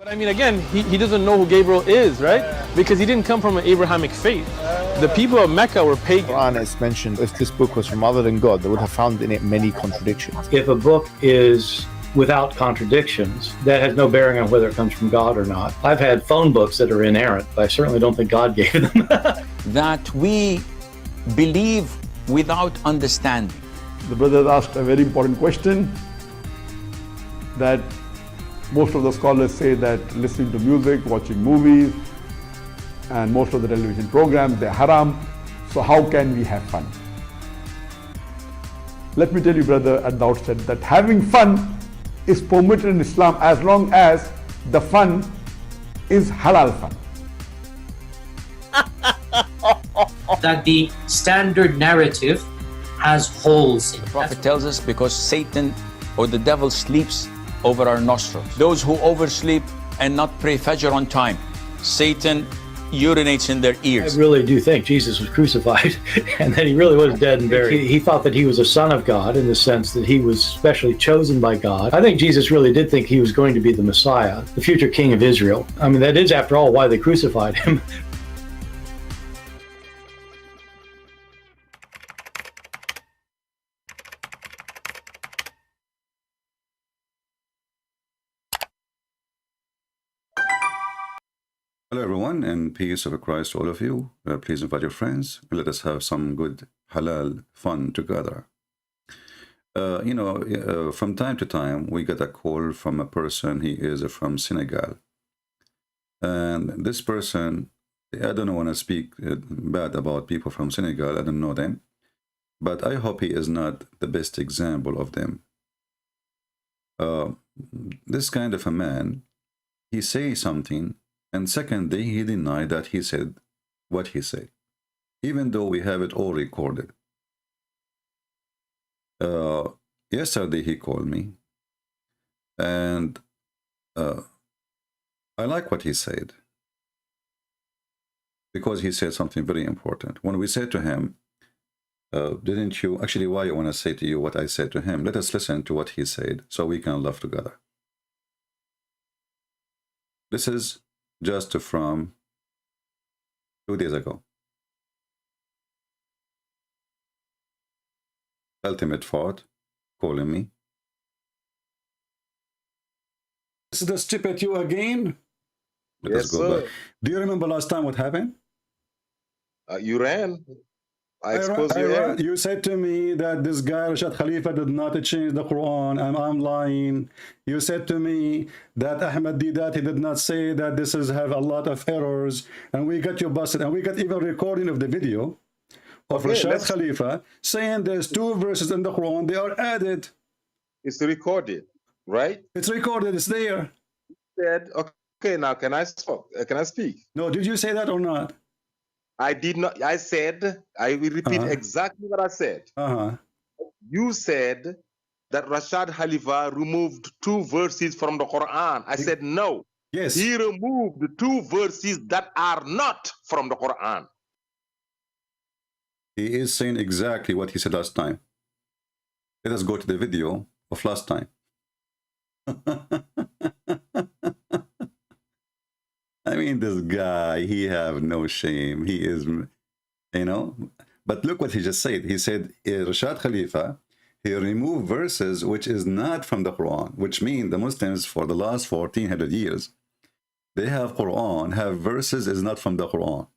But I mean, again, he doesn't know who Gabriel is, right? Because he didn't come from an Abrahamic faith. The people of Mecca were pagan. The Quran is mentioned, if this book was from other than God, they would have found in it many contradictions. If a book is without contradictions, that has no bearing on whether it comes from God or not. I've had phone books that are inerrant, but I certainly don't think God gave them. That we believe without understanding. The brother asked a very important question, that most of the scholars say that listening to music, watching movies, and most of the television programs, they're haram. So how can we have fun? Let me tell you, brother, at the outset, that having fun is permitted in Islam as long as the fun is halal fun. That the standard narrative has holes in it. The Prophet tells us because Satan or the devil sleeps over our nostrils. Those who oversleep and not pray Fajr on time, Satan urinates in their ears. I really do think Jesus was crucified and that he really was dead and buried. He thought that he was a son of God in the sense that he was specially chosen by God. I think Jesus really did think he was going to be the Messiah, the future king of Israel. I mean, that is, after all, why they crucified him. Hello everyone, and peace of Christ to all of you. Please invite your friends and let us have some good halal fun together. From time to time we get a call from a person. He is from Senegal, and this person, I don't want to speak bad about people from Senegal. I don't know them, but I hope he is not the best example of them. This kind of a man, he says something, and secondly, he denied that he said what he said, even though we have it all recorded. Yesterday he called me, and I like what he said, because he said something very important. When we said to him, didn't you, actually why I want to say to you what I said to him, let us listen to what he said so we can laugh together. This is just from 2 days ago. Ultimate Fought calling me. This is the step at you again. Yes, sir. Do you remember last time what happened? You ran. I exposed you. Ran. You said to me that this guy Rashad Khalifa did not change the Quran, and I'm lying. You said to me that Ahmad Didat, he did not say that this is have a lot of errors, and we got you busted, and we got even recording of the video of Rashad Khalifa saying there's 2 verses in the Quran, they are added. It's recorded, right? It's recorded, it's there. Said, okay, now can I speak? No, did you say that or not? I did not. I said, I will repeat exactly what I said. You said that Rashad Khalifa removed 2 verses from the Quran. I said no. Yes. He removed 2 verses that are not from the Quran. He is saying exactly what he said last time. Let us go to the video of last time. I mean, this guy, he have no shame. He is, but look what he just said. He said, Rashad Khalifa, he removed verses which is not from the Quran, which means the Muslims for the last 1400 years, they have Quran, have verses is not from the Quran.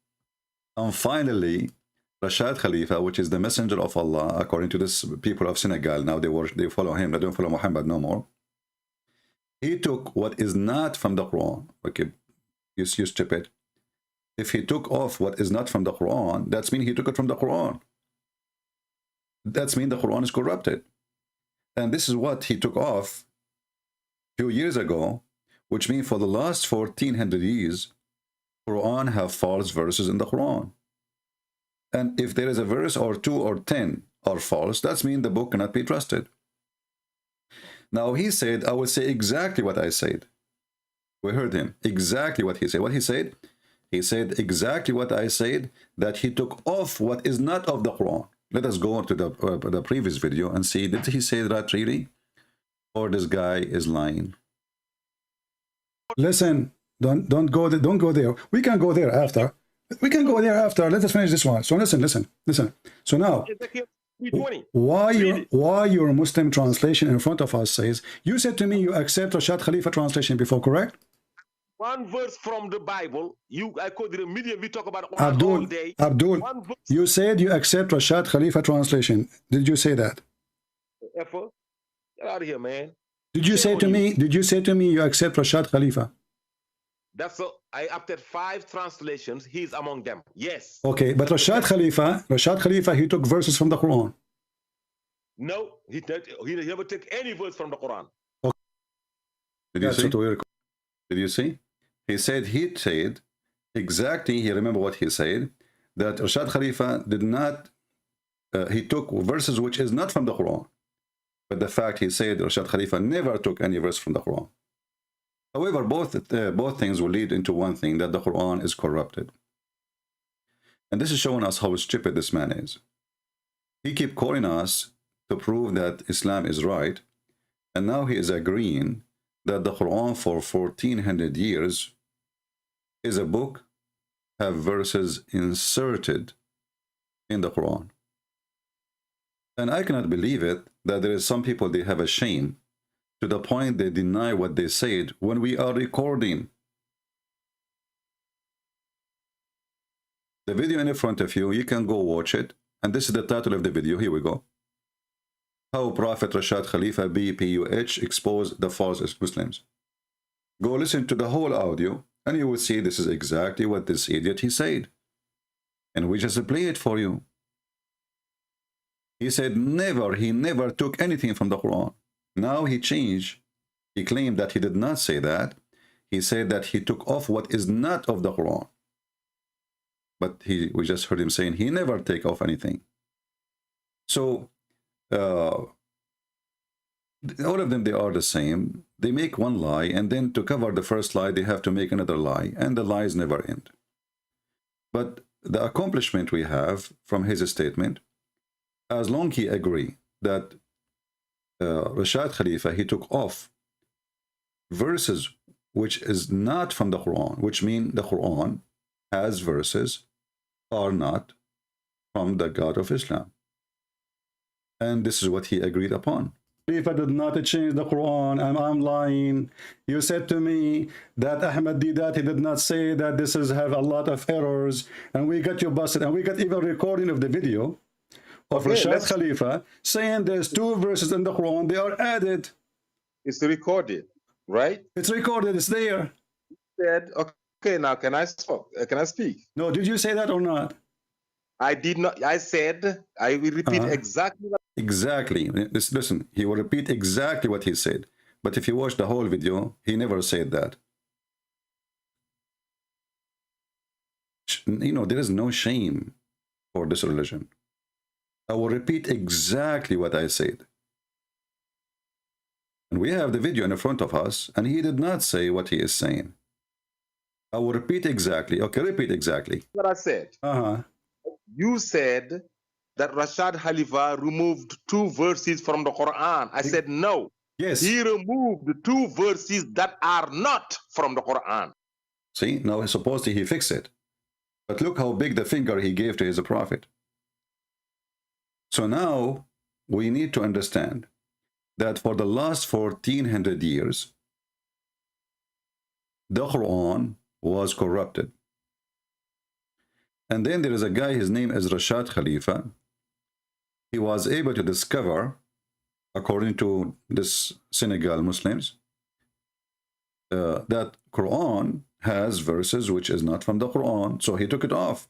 And finally, Rashad Khalifa, which is the messenger of Allah, according to this people of Senegal, now they follow him, they don't follow Muhammad no more. He took what is not from the Quran. Okay, you stupid. If he took off what is not from the Quran, that's mean he took it from the Quran. That's mean the Quran is corrupted. And this is what he took off a few years ago, which means for the last 1400 years, Quran have false verses in the Quran. And if there is a verse or 2 or 10 are false, that's mean the book cannot be trusted. Now he said, I will say exactly what I said. We heard him exactly what he said. What he said? He said exactly what I said, that he took off what is not of the Quran. Let us go on to the previous video and see, did he say that really? Or this guy is lying? Listen, don't go there. Don't go there. We can go there after. We can go there after. Let us finish this one. So listen. So now, why your Muslim translation in front of us says, you said to me you accept Rashad Khalifa translation before, correct? One verse from the Bible. I quote the media. We talk about Quran all day. Abdul, you said you accept Rashad Khalifa translation. Did you say that? Get out of here, man. Did you say to me? Did you say to me you accept Rashad Khalifa? I opted 5 translations. He's among them. Yes. Okay, but Rashad Khalifa, he took verses from the Quran. No, he never took any verse from the Quran. Okay. Did you see? He said exactly. He remember what he said, that Rashad Khalifa did not. He took verses which is not from the Quran. But the fact he said Rashad Khalifa never took any verse from the Quran. However, both things will lead into one thing, that the Quran is corrupted. And this is showing us how stupid this man is. He keep calling us to prove that Islam is right, and now he is agreeing that the Quran for 1400 years is a book, have verses inserted in the Quran. And I cannot believe it, that there is some people, they have a shame to the point they deny what they said when we are recording. The video in front of you, you can go watch it. And this is the title of the video. Here we go. How Prophet Rashad Khalifa BPUH exposed the false Muslims. Go listen to the whole audio and you will see this is exactly what this idiot he said. And we just play it for you. He said he never took anything from the Quran. Now he changed. He claimed that he did not say that. He said that he took off what is not of the Quran. But we just heard him saying he never take off anything. So all of them, they are the same. They make one lie, and then to cover the first lie, they have to make another lie, and the lies never end. But the accomplishment we have from his statement, as long he agree that Rashad Khalifa, he took off verses which is not from the Quran, which mean the Quran has verses are not from the God of Islam. And this is what he agreed upon. If I did not change the Quran and I'm lying, you said to me that Ahmad Didat, he did not say that this is have a lot of errors, and we got you busted, and we got even recording of the video of Rashad Khalifa saying there's 2 verses in the Quran, they are added. It's recorded, right? It's recorded, it's there. Said, okay, now can I speak? No, did you say that or not? I did not. I said, I will repeat exactly what. Exactly. Listen, he will repeat exactly what he said. But if you watch the whole video, he never said that. You know, there is no shame for this religion. I will repeat exactly what I said. And we have the video in front of us, and he did not say what he is saying. I will repeat exactly. Okay, repeat exactly what I said. You said that Rashad Khalifa removed 2 verses from the Quran. I said no. Yes. He removed 2 verses that are not from the Quran. See, now supposedly he fixed it. But look how big the finger he gave to his prophet. So now we need to understand that for the last 1400 years, the Quran was corrupted. And then there is a guy, his name is Rashad Khalifa. He was able to discover, according to this Senegal Muslims, that Quran has verses which is not from the Quran. So he took it off.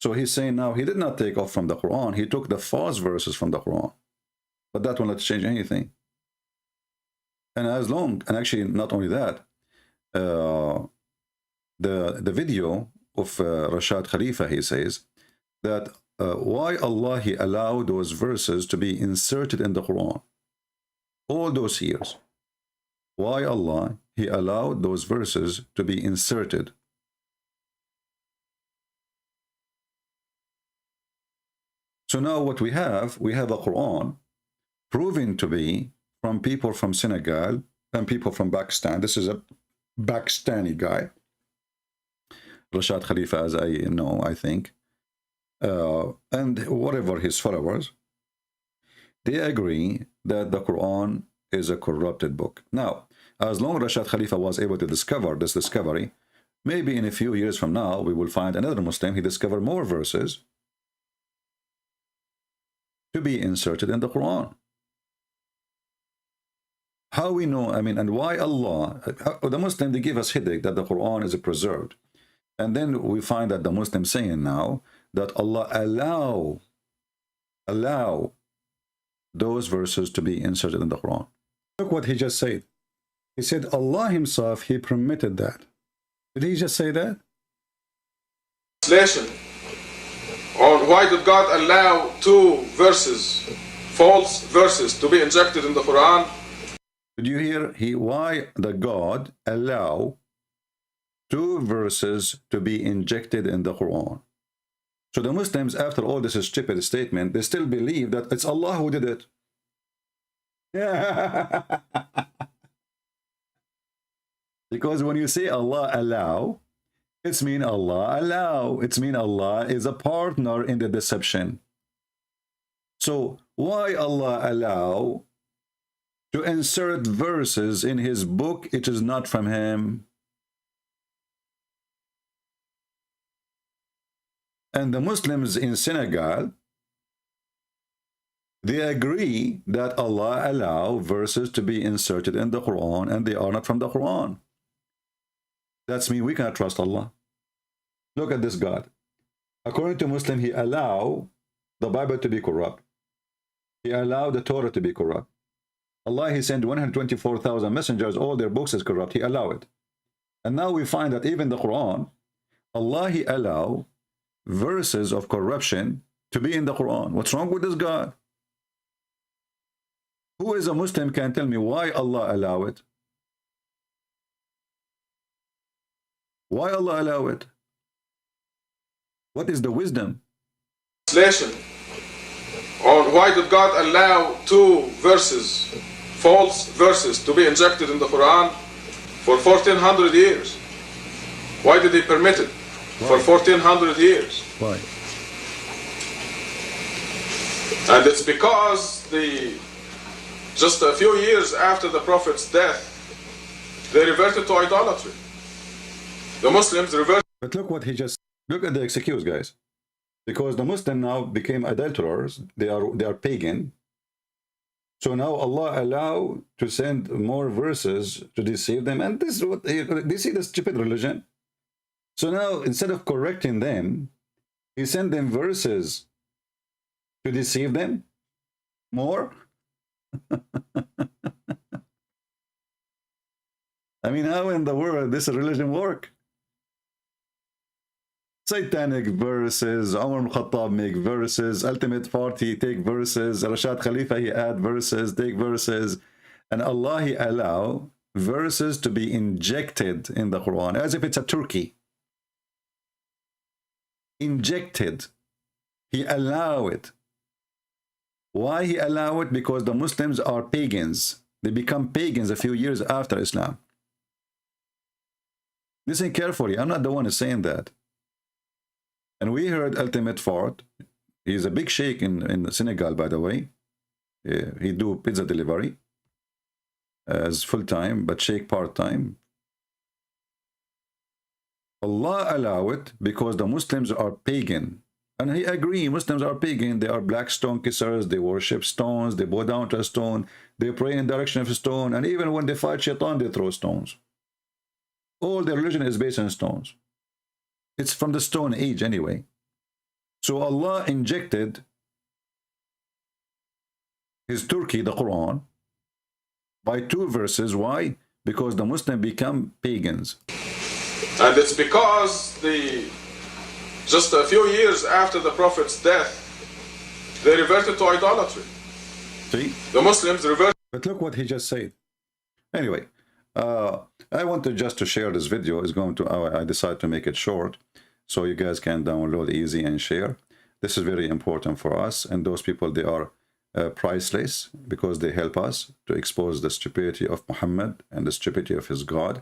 So he's saying now he did not take off from the Quran. He took the false verses from the Quran. But that will not change anything. And actually not only that, the video of Rashad Khalifa, he says that why Allah he allowed those verses to be inserted in the Quran all those years. Why Allah he allowed those verses to be inserted. So now what we have a Quran proven to be from people from Senegal and people from Pakistan. This is a Pakistani guy, Rashad Khalifa, as I know, I think, and whatever his followers, they agree that the Quran is a corrupted book. Now, as long as Rashad Khalifa was able to discover this discovery, maybe in a few years from now, we will find another Muslim, he discovered more verses to be inserted in the Quran. How we know, I mean, and why Allah, the Muslim, they give us headache that the Quran is preserved. And then we find that the Muslim saying now that Allah allow those verses to be inserted in the Quran. Look what he just said. He said Allah himself, he permitted that. Did he just say that? Translation on why did God allow two verses, false verses, to be injected in the Quran? Did you hear? Why the God allow two verses to be injected in the Quran? So the Muslims, after all this stupid statement, they still believe that it's Allah who did it. Yeah. Because when you say Allah allow, it's mean Allah allow. It's mean Allah is a partner in the deception. So why Allah allow to insert verses in his book? It is not from him. And the Muslims in Senegal, they agree that Allah allow verses to be inserted in the Quran, and they are not from the Quran. That's mean we cannot trust Allah. Look at this God. According to Muslim, he allow the Bible to be corrupt. He allowed the Torah to be corrupt. Allah, he sent 124,000 messengers, all their books is corrupt. He allowed it. And now we find that even the Quran, Allah, he allow verses of corruption to be in the Quran. What's wrong with this God? Who is a Muslim can tell me why Allah allow it? Why Allah allow it? What is the wisdom? Translation on why did God allow two verses, false verses, to be injected in the Quran for 1400 years? Why did he permit it for 1400 years? Why? And it's because just a few years after the Prophet's death, they reverted to idolatry. The Muslims reverted. But look what he just, look at the excuse, guys. Because the Muslim now became adulterers, they are pagan. So now Allah allow to send more verses to deceive them. And this is what they see, the stupid religion. So now instead of correcting them, he sent them verses to deceive them more. I mean, how in the world this religion work? Satanic verses, Umar al-Khattab make verses, Ultimate Party take verses, Rashad Khalifa he add verses, take verses, and Allah he allow verses to be injected in the Quran as if it's a turkey. Injected. He allow it. Why he allow it? Because the Muslims are pagans. They become pagans a few years after Islam. Listen carefully. I'm not the one who's saying that. And we heard Ultimate Fort. He's a big sheikh in Senegal, by the way. He do pizza delivery as full-time, but sheikh part-time. Allah allow it because the Muslims are pagan. And he agree, Muslims are pagan. They are black stone kissers. They worship stones. They bow down to a stone. They pray in the direction of a stone. And even when they fight shaitan, they throw stones. All their religion is based on stones. It's from the Stone Age anyway. So Allah injected his Turkey, the Quran, by two verses. Why? Because the Muslims become pagans. And it's because just a few years after the Prophet's death, they reverted to idolatry. See? The Muslims reverted. But look what he just said. Anyway, I wanted just to share this video. I decided to make it short so you guys can download easy and share. This is very important for us, and those people, they are priceless because they help us to expose the stupidity of Muhammad and the stupidity of his God.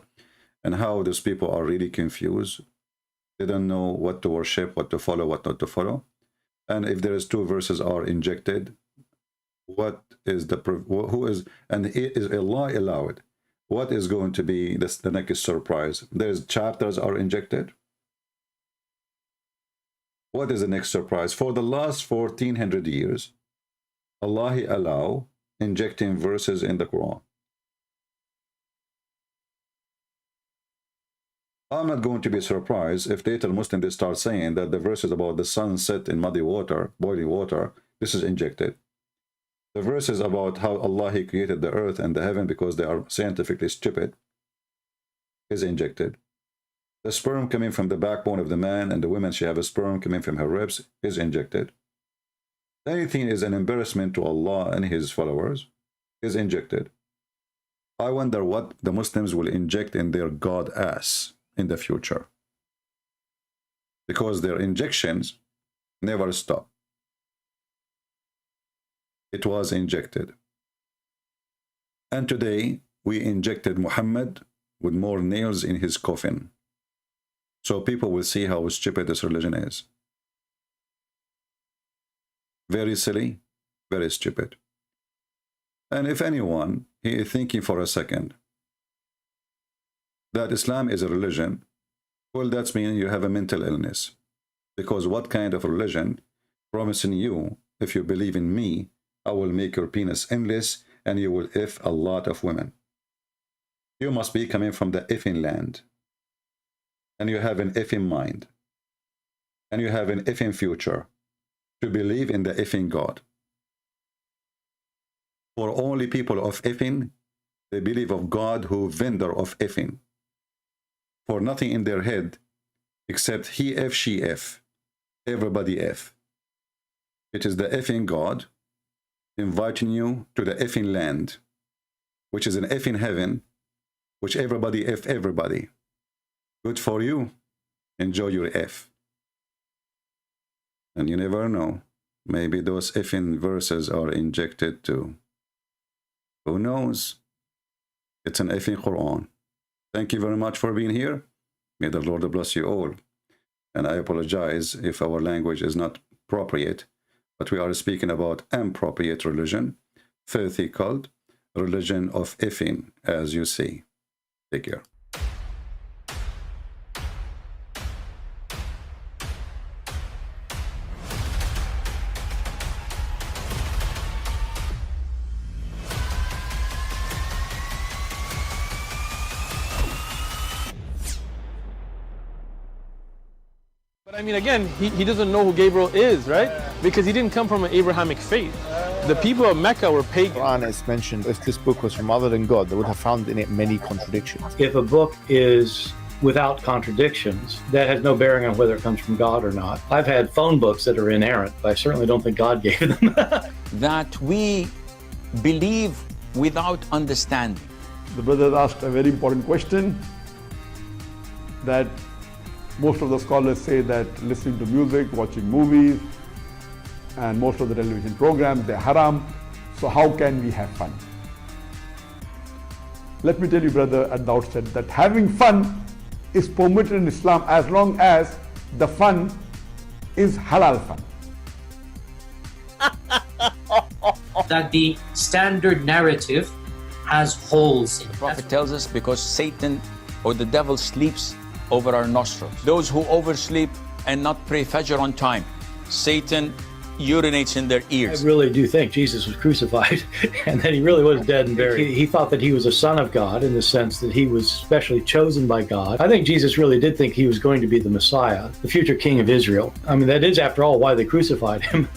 and how those people are really confused. They don't know what to worship, what to follow, what not to follow. And if there is two verses are injected, what is the who is, and is Allah allowed? What is going to be the next surprise? There's chapters are injected. What is the next surprise? For the last 1400 years, Allah allow injecting verses in the Quran. I'm not going to be surprised if later Muslims they start saying that the verses about the sun set in muddy water, boiling water, this is injected. The verses about how Allah He created the earth and the heaven because they are scientifically stupid is injected. The sperm coming from the backbone of the man and the woman, she have a sperm coming from her ribs, is injected. Anything is an embarrassment to Allah and His followers is injected. I wonder what the Muslims will inject in their God ass in the future, because their injections never stop. It was injected, and today we injected Muhammad with more nails in his coffin, so people will see how stupid this religion is. Very silly, very stupid. And if anyone he is thinking for a second that Islam is a religion, well, that's mean you have a mental illness. Because what kind of religion promising you, if you believe in me, I will make your penis endless and you will F a lot of women? You must be coming from the effing land. And you have an effing mind. And you have an effing future to believe in the effing God. For only people of effing, they believe of God who vendor of effing. For nothing in their head except he F, she F, everybody F. It is the effing God inviting you to the effing land, which is an effing heaven, which everybody F everybody. Good for you. Enjoy your F. And you never know. Maybe those effing verses are injected too. Who knows? It's an effing Quran. Thank you very much for being here. May the Lord bless you all. And I apologize if our language is not appropriate, but we are speaking about appropriate religion, filthy cult, religion of effing, as you see. Take care. I mean, again, he doesn't know who Gabriel is, right? Because he didn't come from an Abrahamic faith. The people of Mecca were pagan. The Quran is mentioned, if this book was from other than God, they would have found in it many contradictions. If a book is without contradictions, that has no bearing on whether it comes from God or not. I've had phone books that are inerrant, but I certainly don't think God gave them. That we believe without understanding. The brother asked a very important question, that most of the scholars say that listening to music, watching movies, and most of the television programs, they're haram. So how can we have fun? Let me tell you, brother, at the outset, that having fun is permitted in Islam as long as the fun is halal fun. That the standard narrative has holes in it. The Prophet tells us because Satan or the devil sleeps over our nostrils. Those who oversleep and not pray Fajr on time, Satan urinates in their ears. I really do think Jesus was crucified and that he really was dead and buried. He thought that he was a son of God in the sense that he was specially chosen by God. I think Jesus really did think he was going to be the Messiah, the future king of Israel. I mean, that is, after all, why they crucified him.